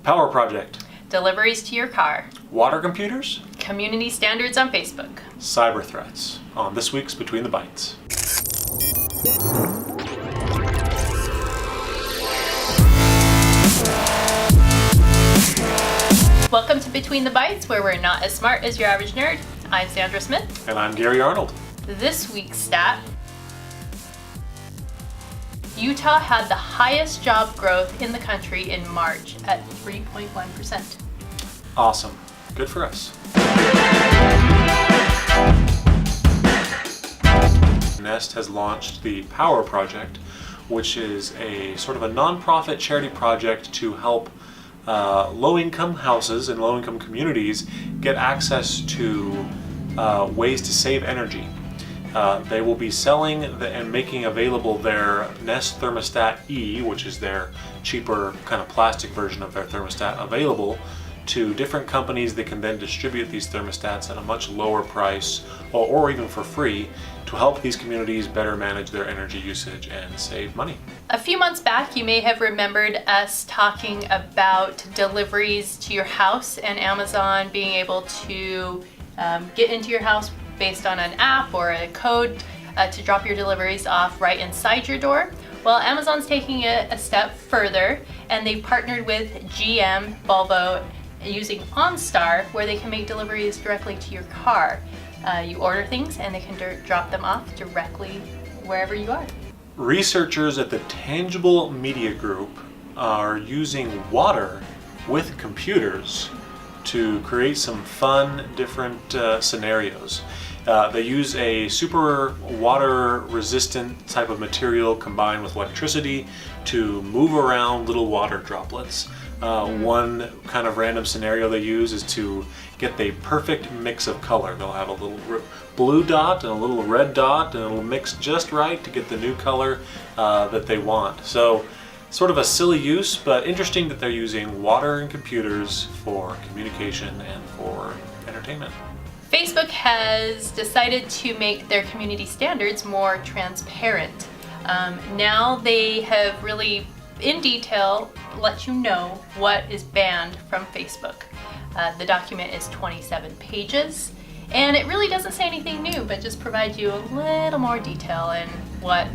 Power project. Deliveries to your car. Water computers. Community standards on Facebook. Cyber threats on this week's Between the Bytes. Welcome to Between the Bytes, where we're not as smart as your average nerd. I'm Sandra Smith. And I'm Gary Arnold. This week's stat: Utah had the highest job growth in the country in March at 3.1%. Awesome. Good for us. Nest has launched the Power Project, which is a sort of a nonprofit charity project to help low-income houses and low-income communities get access to ways to save energy. They will be selling and making available their Nest Thermostat E, which is their cheaper kind of plastic version of their thermostat, available to different companies that can then distribute these thermostats at a much lower price or even for free to help these communities better manage their energy usage and save money. A few months back, you may have remembered us talking about deliveries to your house and Amazon being able to get into your house based on an app or a code to drop your deliveries off right inside your door. Well, Amazon's taking it a step further, and they've partnered with GM, Volvo, using OnStar, where they can make deliveries directly to your car. You order things and they can drop them off directly wherever you are. Researchers at the Tangible Media Group are using water with computers to create some fun, different scenarios. They use a super water resistant type of material combined with electricity to move around little water droplets. One kind of random scenario they use is to get the perfect mix of color. They'll have a little blue dot and a little red dot, and it'll mix just right to get the new color that they want. So sort of a silly use, but interesting that they're using water and computers for communication and for entertainment. Facebook has decided to make their community standards more transparent. Now they have really, in detail, let you know what is banned from Facebook. The document is 27 pages, and it really doesn't say anything new, but just provides you a little more detail in what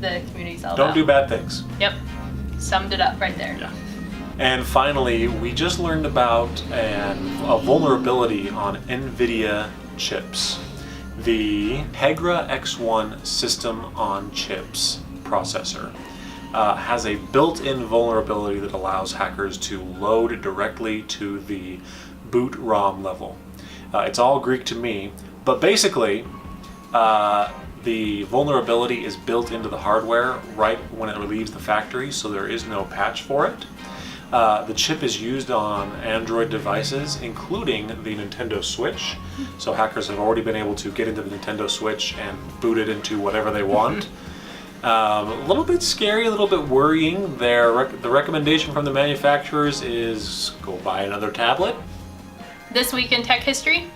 the community's all about. Don't do bad things. Yep, summed it up right there. Yeah. And finally, we just learned about a vulnerability on NVIDIA chips. The Tegra X1 system on chips processor has a built-in vulnerability that allows hackers to load directly to the boot ROM level. It's all Greek to me, but basically the vulnerability is built into the hardware right when it leaves the factory, so there is no patch for it. The chip is used on Android devices, including the Nintendo Switch. So hackers have already been able to get into the Nintendo Switch and boot it into whatever they want. A little bit scary, a little bit worrying. The recommendation from the manufacturers is go buy another tablet. This week in tech history.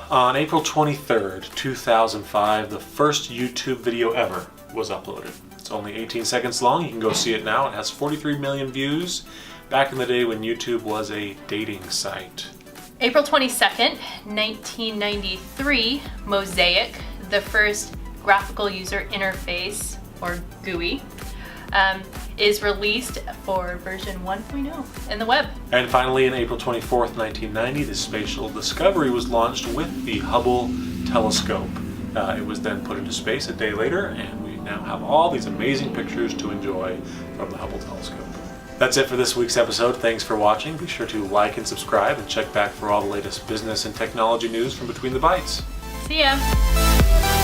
On April 23rd, 2005, the first YouTube video ever was uploaded. It's only 18 seconds long. You can go see it now. It has 43 million views. Back in the day when YouTube was a dating site. April 22nd, 1993, Mosaic, the first graphical user interface, or GUI, is released for version 1.0 in the web. And finally, on April 24th, 1990, the Spatial Discovery was launched with the Hubble telescope. It was then put into space a day later, and we now have all these amazing pictures to enjoy from the Hubble telescope. That's it for this week's episode. Thanks for watching. Be sure to like and subscribe, and check back for all the latest business and technology news from Between the Bytes. See ya!